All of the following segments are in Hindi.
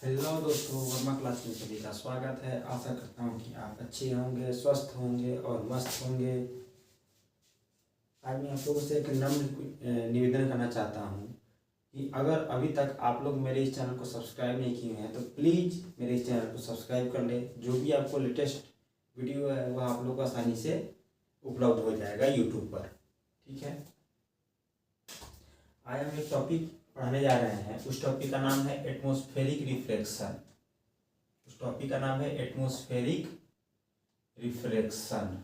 हेलो दोस्तों, वर्मा क्लास में सभी का स्वागत है। आशा करता हूँ कि आप अच्छे होंगे, स्वस्थ होंगे और मस्त होंगे। आज मैं आप लोगों से एक नम्र निवेदन करना चाहता हूँ कि अगर अभी तक आप लोग मेरे इस चैनल को सब्सक्राइब नहीं किए हैं तो प्लीज़ मेरे इस चैनल को सब्सक्राइब कर ले। जो भी आपको लेटेस्ट वीडियो है वह आप लोग को आसानी से उपलब्ध हो जाएगा यूट्यूब पर। ठीक है, आज हम एक टॉपिक पढ़ने जा रहे हैं। उस टॉपिक का नाम है एटमॉस्फेरिक रिफ्लेक्शन। उस टॉपिक का नाम है atmospheric reflection.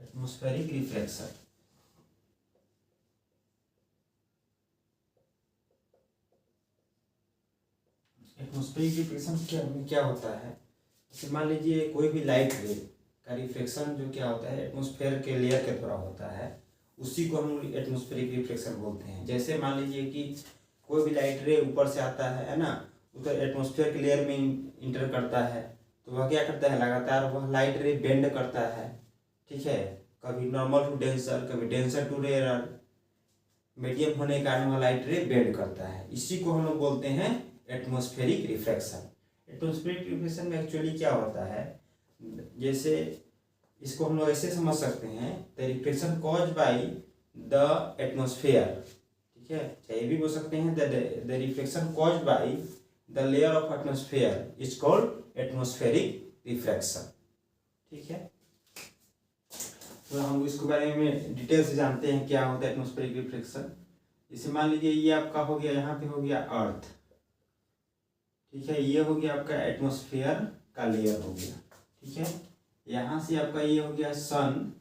Atmospheric reflection atmospheric reflection क्या होता है? जैसे मान लीजिए कोई भी लाइट रे का रिफ्लेक्शन जो क्या होता है, एटमॉस्फेयर के लेयर के द्वारा होता है, उसी को हम एटमॉस्फेरिक रिफ्लेक्शन बोलते हैं। जैसे मान लीजिए कि कोई भी लाइट रे ऊपर से आता है ना, उधर एटमॉस्फेयर के लेयर में इंटर करता है, तो वह क्या करता है, लगातार वह लाइट रे बेंड करता है। ठीक है, कभी नॉर्मल टू डेंसर, कभी डेंसर टू रेयर, मीडियम होने के कारण वह लाइट रे बेंड करता है। इसी को हम लोग बोलते हैं एटमॉस्फेरिक रिफ्लेक्शन। एटमॉस्फेरिक रिफ्लेक्शन में एक्चुअली क्या होता है, जैसे इसको हम लोग ऐसे समझ सकते हैं, the reflection cause by the atmosphere. ठीक है, ये भी बोल सकते हैं the reflection cause by the layer of atmosphere is called atmospheric reflection. ठीक है, तो हम इसके बारे में डिटेल से जानते हैं क्या होता है एटमॉस्फेरिक रिफ्लेक्शन। जैसे मान लीजिए ये आपका हो गया, यहाँ पे हो गया अर्थ। ठीक है, ये हो गया आपका एटमॉस्फेयर का लेयर हो गया। ठीक है, यहाँ से आपका ये हो गया सन।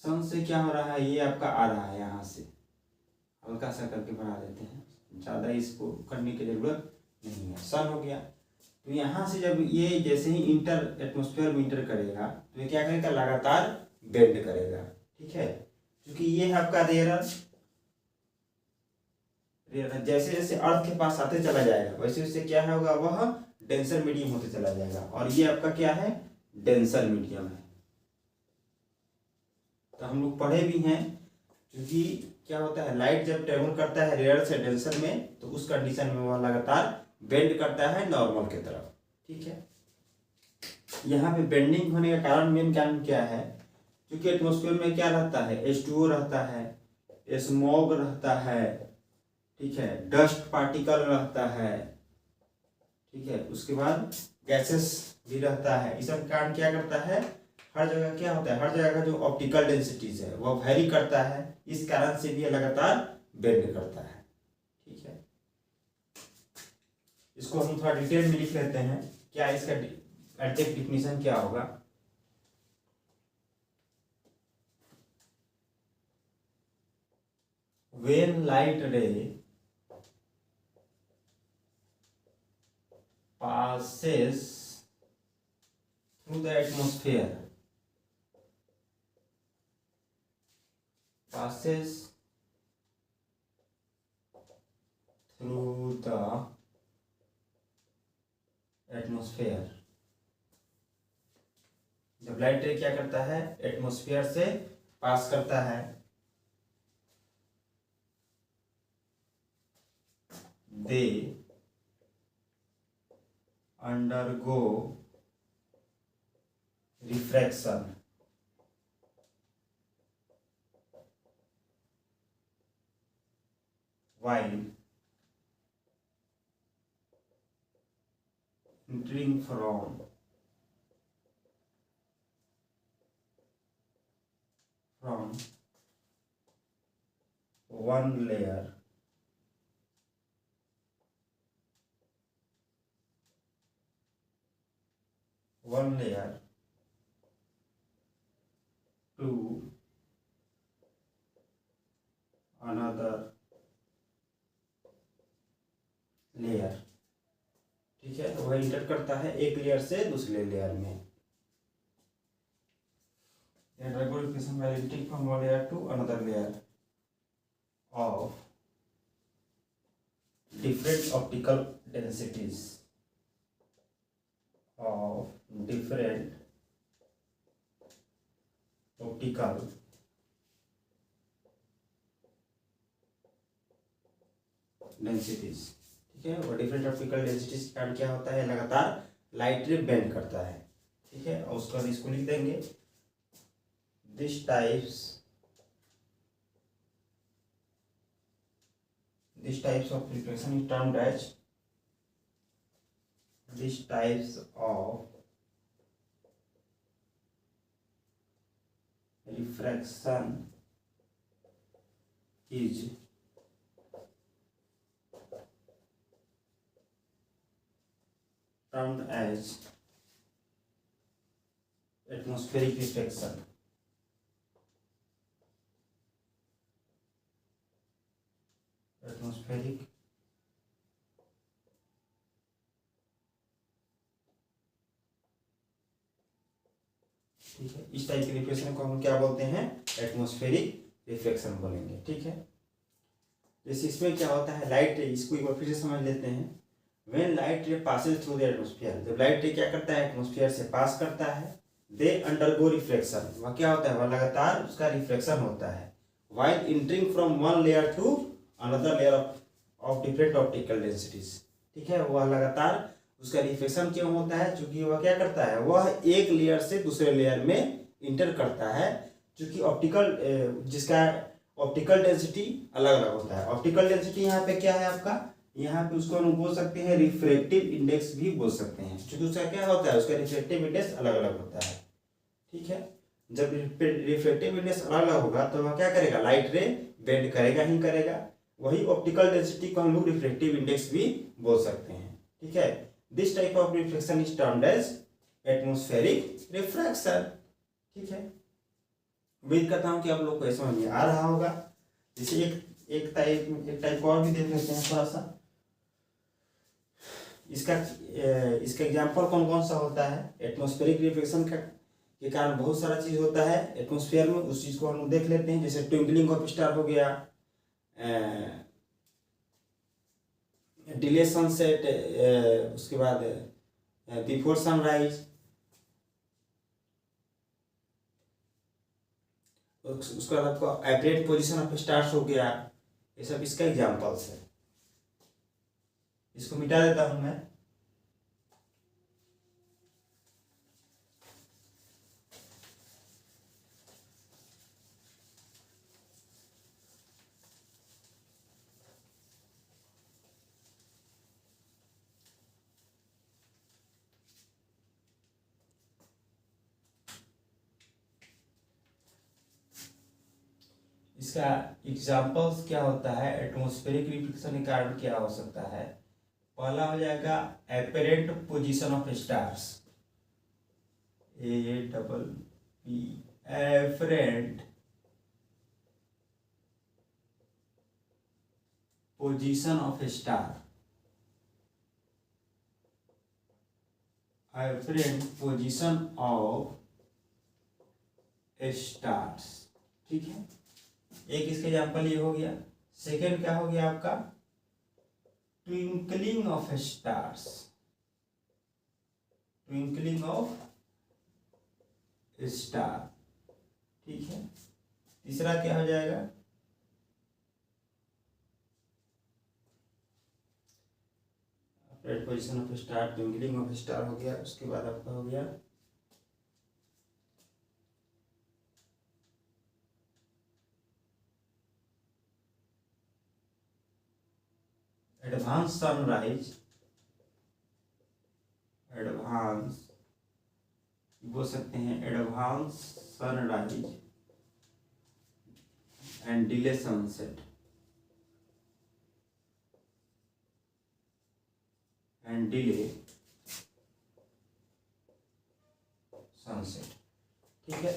सन से क्या हो रहा है, ये आपका आ रहा है, यहाँ से हल्का सा करके बना देते हैं, ज़्यादा इसको करने की जरूरत नहीं है। सन हो गया, तो यहाँ से जब ये जैसे ही इंटर एटमॉस्फेयर में इंटर करेगा तो ये क्या करेगा, लगातार बेंड करेगा। ठीक है, क्योंकि ये है आपका रेयर। जैसे जैसे अर्थ के पास आते चला जाएगा वैसे वैसे क्या होगा, वह डेंसर मीडियम होते चला जाएगा, और ये आपका क्या है, डेंसर मीडियम है। तो हम लोग पढ़े भी हैं, क्योंकि क्या होता है, लाइट जब ट्रेवल करता है रेयर से डेंसर में तो उस कंडीशन में वह लगातार बेंड करता है नॉर्मल की तरफ। ठीक है, यहाँ पे बेंडिंग होने का कारण मेन कारण क्या है, क्योंकि एटमॉस्फेयर में क्या रहता है, H2O रहता है, स्मॉग रहता है, ठीक है, डस्ट पार्टिकल रहता है, ठीक है, उसके बाद गैसेस भी रहता है। इस सब कारण क्या करता है, हर जगह क्या होता है, हर जगह का जो ऑप्टिकल डेंसिटीज है वह वेरी करता है, इस कारण से भी ये लगातार बेंड करता है। ठीक है, इसको हम थोड़ा डिटेल में लिख लेते हैं, क्या इसका एग्जैक्ट डिफिनीशन क्या होगा। When light ray passes through the atmosphere, passes through the atmosphere, जब लाइट रे क्या करता है, एटमॉस्फेयर से पास करता है, दे undergo refraction while entering from one layer to another layer. ठीक है, तो वह इंटर करता है एक लेयर से दूसरे लेयर में। From one layer to another layer of different optical densities, of different optical densities, ठीक है। और डिफरेंट ऑप्टिकल डेंसिटीज के कारण क्या होता है, लगातार लाइट रे बेंड करता है, ठीक है। और उसका इसको लिख देंगे, this types of reflection is termed as these types of refraction is termed as atmospheric refraction. Atmospheric ठीक है। इस टाइप के रिफ्लेक्शन को हम क्या बोलते हैं, एटमॉस्फेरिक रिफ्लेक्शन बोलेंगे, ठीक है। जैसे इसमें क्या होता है, लाइट रे, इसको एक बार फिर से समझ लेते हैं। When light ray passes through the atmosphere, जब लाइट रे क्या करता है, एटमॉस्फेयर से पास करता है, दे अंडरगो रिफ्लेक्शन, वह क्या होता है, वह लगातार उसका रिफ्लेक्शन होता है, while entering from one layer to another layer of different optical densities, ठीक है। वह लगातार उसका रिफ्लेक्शन क्यों होता है, क्योंकि वह क्या करता है, वह एक लेयर से दूसरे लेयर में इंटर करता है, क्योंकि जिसका ऑप्टिकल डेंसिटी अलग अलग होता है। ऑप्टिकल डेंसिटी यहाँ पे क्या है आपका, यहाँ पे उसको हम बोल सकते हैं रिफ्रैक्टिव इंडेक्स भी बोल सकते हैं, क्योंकि उसका क्या होता है, उसका रिफ्रैक्टिव इंडेक्स अलग अलग होता है, ठीक है। जब रिफ्रैक्टिव इंडेक्स अलग अलग होगा तो वह क्या करेगा, लाइट रे बेंड करेगा ही करेगा। वही ऑप्टिकल डेंसिटी को हम लोग रिफ्रैक्टिव इंडेक्स भी बोल सकते हैं, ठीक है। This type of reflection is termed as atmospheric refraction, ठीक है। उम्मीद करता हूँ कि आप लोग को समझ में आ रहा होगा। जैसे एक टाइप और भी देख लेते हैं थोड़ा सा। इसका एग्जाम्पल कौन कौन सा होता है, एटमॉस्फेरिक रिफ्लेक्शन के कारण बहुत सारा चीज होता है एटमॉस्फेयर में, उस चीज को हम लोग देख लेते हैं। जैसे ट्विंकलिंग ऑफ स्टार हो गया, डिले सनसेट, उसके बाद बिफोर सनराइज, उसके बाद आपको एपरेंट पोजीशन ऑफ स्टार्स हो गया, ये सब इसका एग्जांपल्स है। इसको मिटा देता हूं मैं। इसका एग्जाम्पल्स क्या होता है, एटमॉस्फेरिक रिफ्लेक्शन के कारण क्या हो सकता है। पहला हो जाएगा apparent position of stars, APP, apparent position of star, apparent position of stars, ठीक है। एक इसका एग्जाम्पल ये हो गया। सेकेंड क्या हो गया आपका, twinkling of stars, twinkling of star, ठीक है। तीसरा क्या हो जाएगा, apparent position of star, twinkling of star हो गया। उसके बाद आपका हो गया एडवांस सनराइज, एडवांस बोल सकते हैं, advance sunrise and delay sunset, and delay sunset, ठीक है।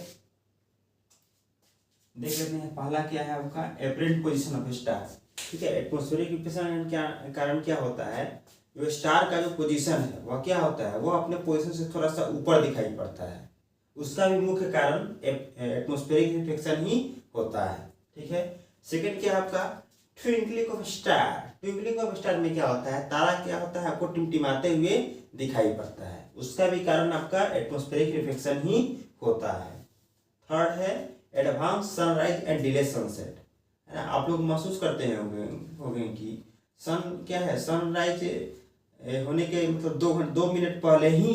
देख लेते हैं पहला क्या है आपका, एपरेंट पोजीशन ऑफ स्टार, ठीक है। एटमॉस्फेरिक रिफ्लेक्शन के कारण क्या होता है, जो स्टार का जो पोजीशन है वह क्या होता है, वो अपने पोजीशन से थोड़ा सा ऊपर दिखाई पड़ता है। उसका भी मुख्य कारण एटमॉस्फेरिक रिफ्लेक्शन ही होता है, ठीक है। सेकंड क्या है आपका, twinkling of star. Twinkling of star में क्या होता है, तारा क्या होता है, आपको टिमटिमाते हुए दिखाई पड़ता है। उसका भी कारण आपका एटमॉस्फेरिक रिफ्लेक्शन ही होता है। थर्ड है advance sunrise and delay sunset, है ना। आप लोग महसूस करते हैं होंगे कि सन क्या है, सनराइज होने के मतलब 2 मिनट पहले ही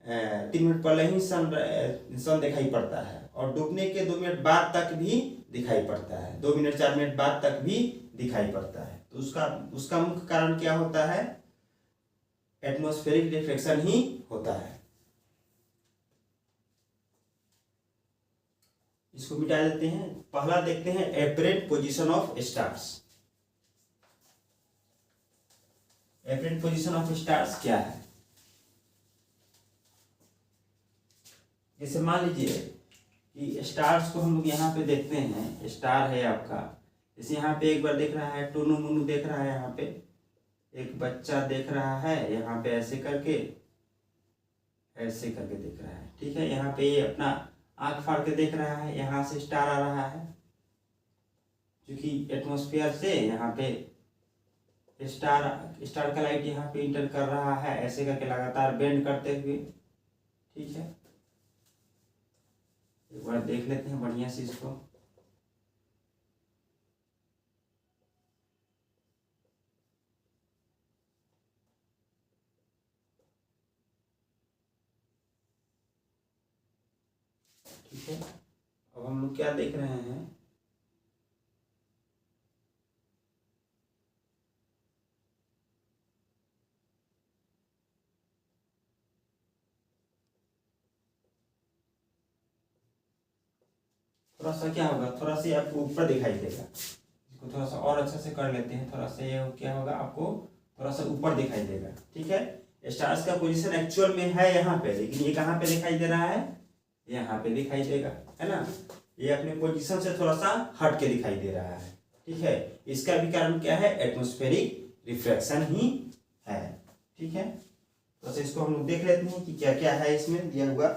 3 मिनट पहले ही सन दिखाई पड़ता है, और डूबने के 2 मिनट बाद तक भी दिखाई पड़ता है, 2 मिनट 4 मिनट बाद तक भी दिखाई पड़ता है। तो उसका मुख्य कारण क्या होता है, एटमॉस्फेरिक रिफ्लेक्शन ही होता है। इसको मिटा देते हैं। पहला देखते हैं apparent position of stars. Apparent position of stars क्या है, जैसे मान लीजिए कि स्टार्स को हम लोग यहाँ पे देखते हैं, स्टार है आपका, जैसे यहाँ पे एक बार देख रहा है, टुनु मुनु देख रहा है, यहाँ पे एक बच्चा देख रहा है, यहाँ पे ऐसे करके देख रहा है, ठीक है। यहाँ पे ये अपना आंख फाड़ के देख रहा है, यहाँ से स्टार आ रहा है, क्योंकि एटमॉस्फेयर से यहाँ पे स्टार का लाइट यहाँ पे इंटर कर रहा है, ऐसे करके लगातार बेंड करते हुए, ठीक है। एक बार देख लेते हैं बढ़िया से इसको। ठीक है, अब हम लोग क्या देख रहे हैं, थोड़ा सा क्या होगा, थोड़ा सा आपको ऊपर दिखाई देगा। इसको थोड़ा सा और अच्छा से कर लेते हैं, थोड़ा सा ये क्या होगा, आपको थोड़ा सा ऊपर दिखाई देगा, ठीक है। स्टार्स का पोजीशन एक्चुअल में है यहाँ पे, लेकिन ये कहाँ पे दिखाई दे रहा है, यहाँ पे दिखाई देगा, है ना। ये अपने पोजीशन से थोड़ा सा हट के दिखाई दे रहा है, ठीक है। इसका भी कारण क्या है, एटमॉस्फेरिक रिफ्लेक्शन ही है, ठीक है। तो इसको हम लोग देख लेते हैं कि क्या क्या है इसमें दिया हुआ।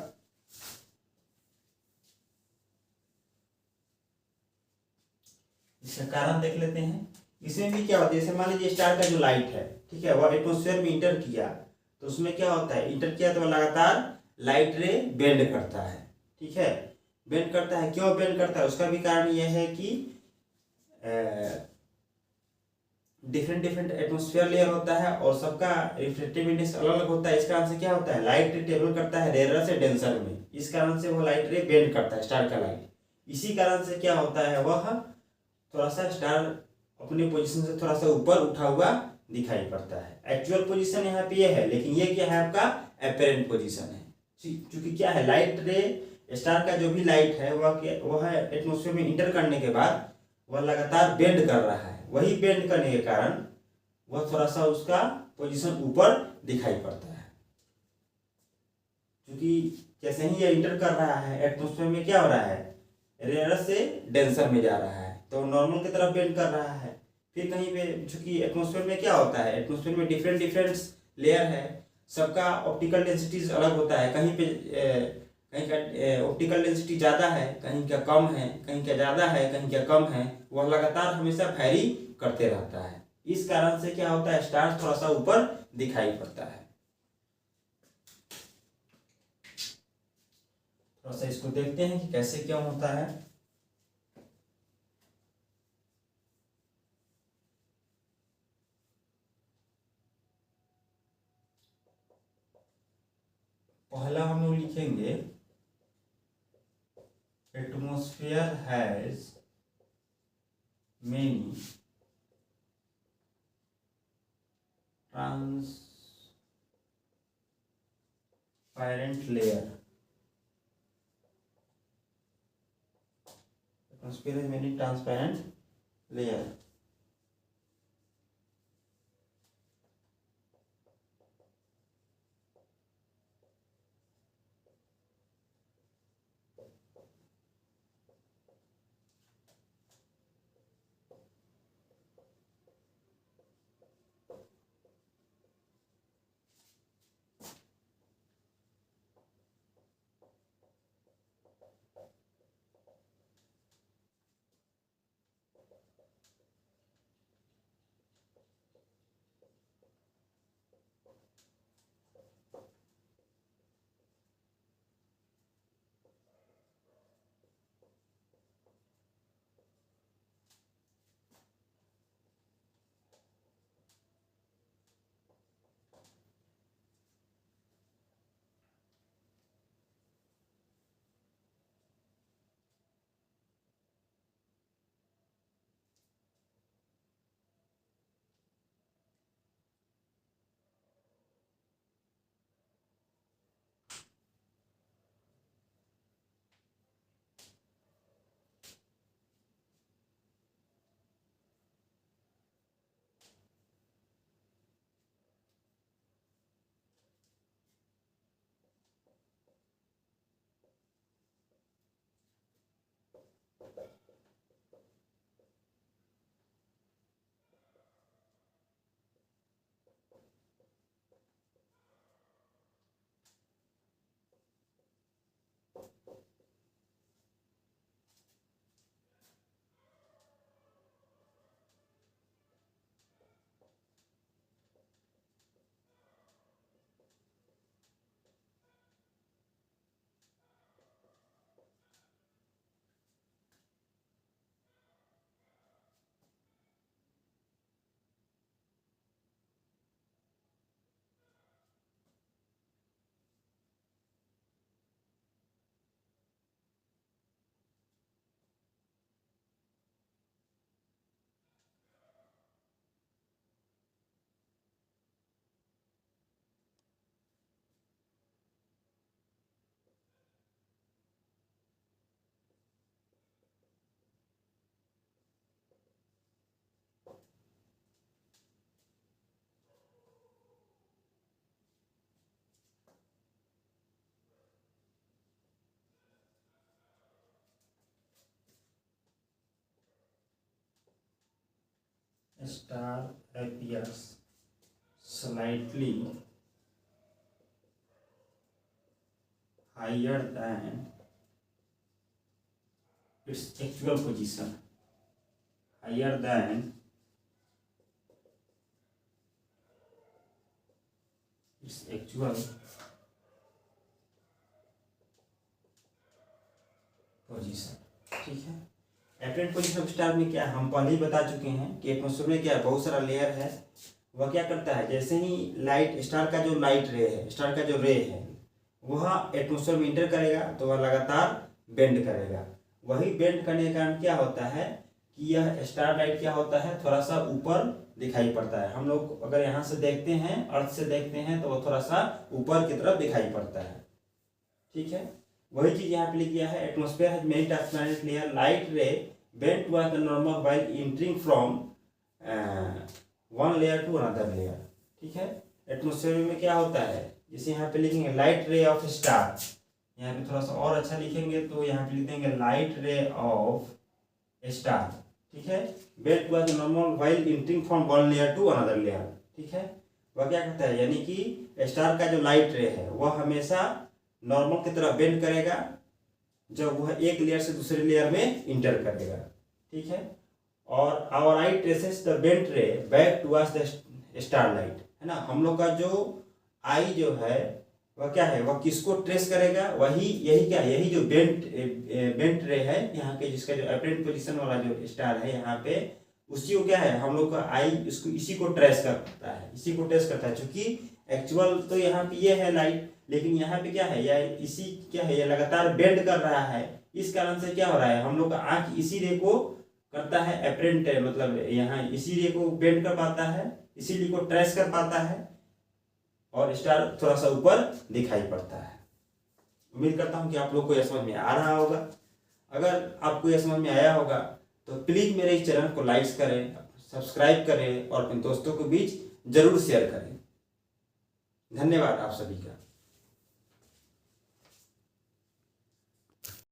इसका कारण देख लेते हैं। इसमें भी क्या होता है, जैसे मान लीजिए स्टार का जो लाइट है, ठीक है, वह एटमॉस्फेयर में इंटर किया, तो उसमें क्या होता है, इंटर किया तो लगातार लाइट रे बेंड करता है, ठीक है। बेंड करता है, क्यों बेंड करता है, उसका भी कारण यह है कि डिफरेंट डिफरेंट एटमॉस्फेयर लेयर होता है, और सबका रिफ्लेक्टिव इंडेक्स अलग अलग होता है। इस कारण से क्या होता है, लाइट रे ट्रेवल करता है रेयर से डेंसर में, इस कारण से वो लाइट रे बेंड करता है स्टार का लाइट। इसी कारण से क्या होता है, वह थोड़ा सा स्टार अपने पोजीशन से थोड़ा सा ऊपर उठा हुआ दिखाई पड़ता है। एक्चुअल पोजीशन यहाँ पे ये है, लेकिन ये क्या है, आपका अपेरेंट पोजीशन है। क्योंकि क्या है, लाइट रे स्टार का जो भी लाइट है वह एटमॉस्फेयर में इंटर करने के बाद वह लगातार बेंड कर रहा है, वही बेंड करने के कारण वह थोड़ा सा उसका पोजीशन ऊपर दिखाई पड़ता है। क्योंकि जैसे ही ये इंटर कर रहा है एटमॉस्फेयर में, क्या हो रहा है, रेयरस से डेंसर में जा रहा है, तो नॉर्मल की तरफ बेंड कर रहा है। फिर कहीं पे, चूंकि एटमॉस्फेयर में क्या होता है, एटमॉस्फेयर में डिफरेंट डिफरेंट लेयर है, सबका ऑप्टिकल डेंसिटीज अलग होता है। कहीं पे कहीं का ऑप्टिकल डेंसिटी ज़्यादा है, कहीं का कम है, कहीं का ज़्यादा है, कहीं का कम है, वह लगातार हमेशा वैरी करते रहता है। इस कारण से क्या होता है, स्टार थोड़ा सा ऊपर दिखाई पड़ता है। थोड़ा सा इसको देखते हैं कि कैसे क्यों होता है। पहला हम लोग लिखेंगे, atmosphere has many transparent layer. Atmosphere has many transparent layer. star appears slightly higher than its actual position, higher than its actual position. ठीक है, एपरेंट पोजीशन ऑफ स्टार में क्या है, हम पहले ही बता चुके हैं कि एटमॉस्फेयर में क्या है, बहुत सारा लेयर है। वह क्या करता है, जैसे ही लाइट स्टार का जो लाइट रे है, स्टार का जो रे है वह एटमॉस्फेयर में इंटर करेगा तो वह लगातार बेंड करेगा। वही बेंड करने के कारण क्या होता है कि यह स्टार लाइट क्या होता है, थोड़ा सा ऊपर दिखाई पड़ता है। हम लोग अगर यहाँ से देखते हैं, अर्थ से देखते हैं, तो वह थोड़ा सा ऊपर की तरफ दिखाई पड़ता है। ठीक है, वही चीज यहाँ पे लिख दिया है, atmosphere has many transparent layer, light ray bent toward the normal while entering from one layer to another layer. ठीक है, एटमॉस्फेयर में क्या होता है, जैसे यहाँ पे लिखेंगे लाइट रे ऑफ स्टार, यहाँ पे थोड़ा सा और अच्छा लिखेंगे तो यहाँ पे लिख देंगे लाइट रे ऑफ स्टार। ठीक है, bent toward the normal while entering from one layer to another layer. ठीक है, वह क्या करता है, यानी कि स्टार का जो लाइट रे है वह हमेशा नॉर्मल की तरह बेंड करेगा जब वह एक लेयर से दूसरे लेयर में इंटर करेगा। ठीक है, और our eye traces the bent ray back towards the star light, है ना। हम लोग का जो आई जो है वह क्या है, वह किसको ट्रेस करेगा, वही यही क्या, यही जो बेंट रे है यहाँ के, जिसका जो अपरेंट पोजीशन वाला जो स्टार है यहाँ पे, उसी को क्या है, हम लोग का आई इसको इसी को ट्रेस करता है, इसी को ट्रेस करता है। क्योंकि एक्चुअल तो यहाँ पे ये है लाइट, लेकिन यहाँ पे क्या है, या इसी क्या है, ये लगातार बेंड कर रहा है। इस कारण से क्या हो रहा है, हम लोग का आंख इसी रे को करता है अपरेंट, मतलब यहाँ इसी रे को बेंड कर पाता है, इसीलिए को ट्रेस कर पाता है, और स्टार थोड़ा सा ऊपर दिखाई पड़ता है। उम्मीद करता हूँ कि आप लोग को यह समझ में आ रहा होगा। अगर आपको यह समझ में आया होगा तो प्लीज मेरे इस चैनल को लाइक करें, सब्सक्राइब करें और अपने दोस्तों के बीच जरूर शेयर करें। धन्यवाद आप सभी का।